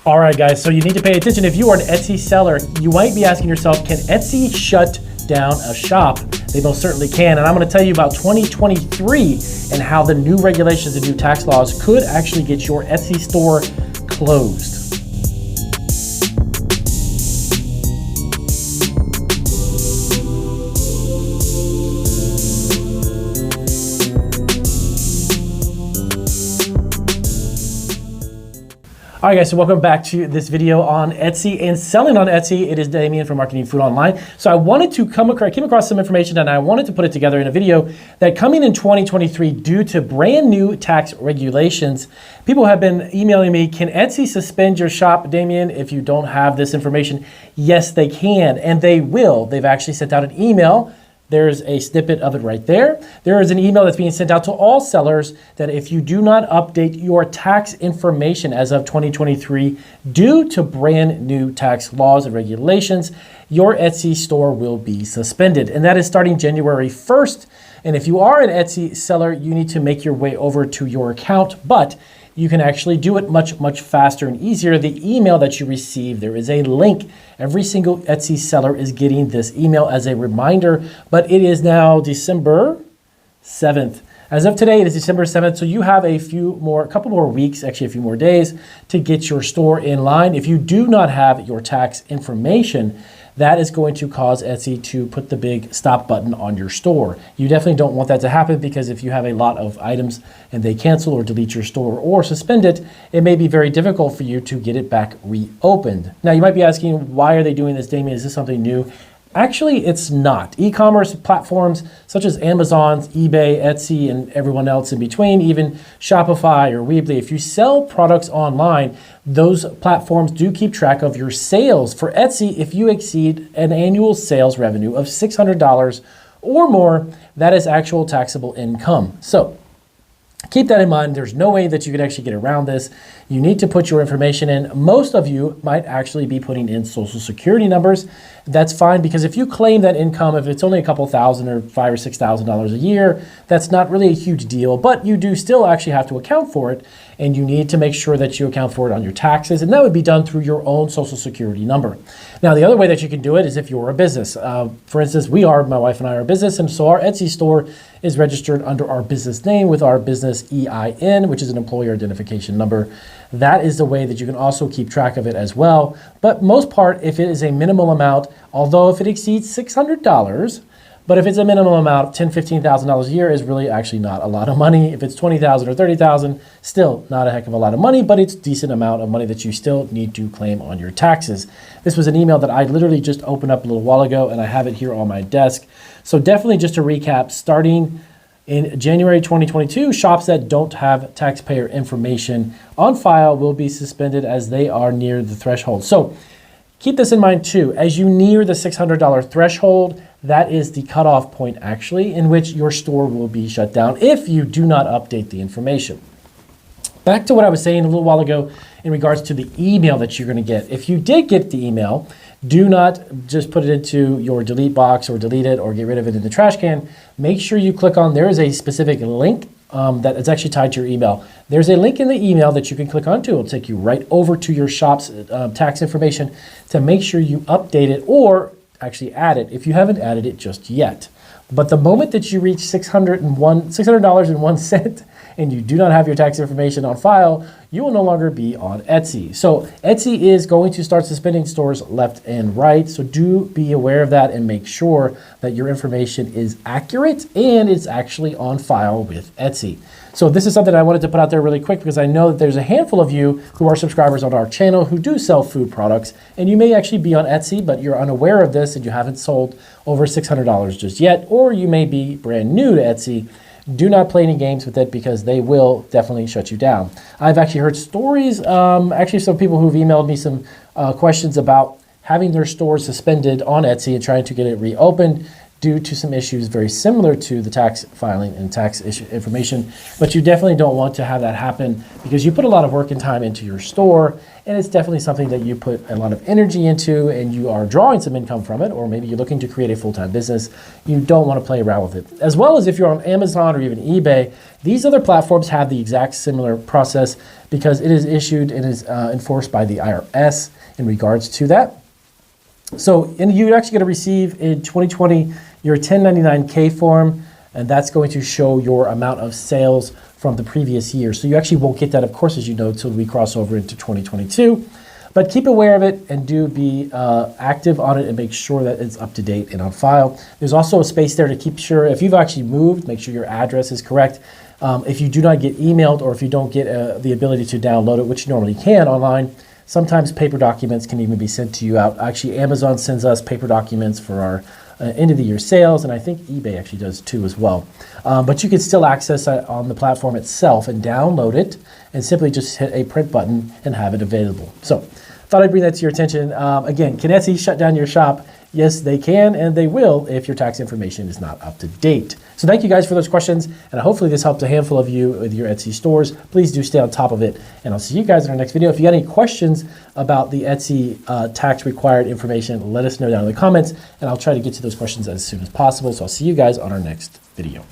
All right, guys, so you need to pay attention. If you are an Etsy seller, you might be asking yourself, can Etsy shut down a shop? They most certainly can. And I'm going to tell you about 2023 and how the new regulations and new tax laws could actually get your Etsy store closed. All right, guys, so welcome back to this video on Etsy and selling on Etsy. It is Damien from Marketing Food Online. So I wanted to came across some information and I wanted to put it together in a video that coming in 2023, due to brand new tax regulations, people have been emailing me, can Etsy suspend your shop, Damien, if you don't have this information? Yes, they can, and they will. They've actually sent out an email. There's a snippet of it right there. There is an email that's being sent out to all sellers that if you do not update your tax information as of 2023 due to brand new tax laws and regulations, your Etsy store will be suspended. And that is starting January 1st. And if you are an Etsy seller, you need to make your way over to your account, but you can actually do it much, much faster and easier. The email that you receive, there is a link. Every single Etsy seller is getting this email as a reminder, but it is now December 7th. As of today, it is December 7th, so you have a couple more weeks, actually a few more days to get your store in line. If you do not have your tax information, that is going to cause Etsy to put the big stop button on your store. You definitely don't want that to happen, because if you have a lot of items and they cancel or delete your store or suspend it, it may be very difficult for you to get it back reopened. Now, you might be asking, why are they doing this, Damien? Is this something new? Actually, it's not. E-commerce platforms such as Amazon's, eBay, Etsy, and everyone else in between, even Shopify or Weebly, if you sell products online, those platforms do keep track of your sales. For Etsy, if you exceed an annual sales revenue of $600 or more, that is actual taxable income. So keep that in mind. There's no way that you can actually get around this. You need to put your information in. Most of you might actually be putting in social security numbers. That's fine, because if you claim that income, if it's only a couple thousand or $5,000 or $6,000 a year, that's not really a huge deal, but you do still actually have to account for it, and you need to make sure that you account for it on your taxes, and that would be done through your own social security number. Now, the other way that you can do it is if you're a business. For instance, my wife and I are a business, and so our Etsy store is registered under our business name with our business EIN, which is an employer identification number. That is the way that you can also keep track of it as well. But most part, if it is a minimal amount, although if it exceeds $600, but if it's a minimum amount, $10,000, $15,000 a year is really actually not a lot of money. If it's $20,000 or $30,000, still not a heck of a lot of money, but it's a decent amount of money that you still need to claim on your taxes. This was an email that I literally just opened up a little while ago, and I have it here on my desk. So definitely, just to recap, starting in January 2022, shops that don't have taxpayer information on file will be suspended as they are near the threshold. So keep this in mind too. As you near the $600 threshold, that is the cutoff point actually in which your store will be shut down if you do not update the information. Back to what I was saying a little while ago in regards to the email that you're going to get. If you did get the email, do not just put it into your delete box or delete it or get rid of it in the trash can. Make sure you click on, there is a specific link that is actually tied to your email. There's a link in the email that you can click onto. It'll take you right over to your shop's tax information to make sure you update it or actually add it if you haven't added it just yet. But the moment that you reach $600.01 and you do not have your tax information on file, you will no longer be on Etsy. So Etsy is going to start suspending stores left and right. So do be aware of that and make sure that your information is accurate and it's actually on file with Etsy. So this is something I wanted to put out there really quick, because I know that there's a handful of you who are subscribers on our channel who do sell food products, and you may actually be on Etsy, but you're unaware of this and you haven't sold over $600 just yet, or you may be brand new to Etsy. Do not play any games with it, because they will definitely shut you down. I've actually heard stories, actually some people who've emailed me some questions about having their stores suspended on Etsy and trying to get it reopened. due to some issues very similar to the tax filing and tax issue information, but you definitely don't want to have that happen because you put a lot of work and time into your store, and it's definitely something that you put a lot of energy into and you are drawing some income from it, or maybe you're looking to create a full-time business. You don't want to play around with it. As well as if you're on Amazon or even eBay, these other platforms have the exact similar process because it is issued and is enforced by the IRS in regards to that. So you're actually going to receive in 2020 your 1099K form, and that's going to show your amount of sales from the previous year. So you actually won't get that, of course, as you know, until we cross over into 2022. But keep aware of it and do be active on it and make sure that it's up to date and on file. There's also a space there to keep sure if you've actually moved, make sure your address is correct. If you do not get emailed or if you don't get the ability to download it, which you normally can online, sometimes paper documents can even be sent to you out. Actually, Amazon sends us paper documents for our end of the year sales, and I think eBay actually does too as well. But you can still access it on the platform itself and download it and simply just hit a print button and have it available. So thought I'd bring that to your attention. Again, can Etsy shut down your shop? Yes, they can, and they will if your tax information is not up to date. So thank you guys for those questions, and hopefully this helped a handful of you with your Etsy stores. Please do stay on top of it, and I'll see you guys in our next video. If you got any questions about the Etsy tax required information, let us know down in the comments, and I'll try to get to those questions as soon as possible. So I'll see you guys on our next video.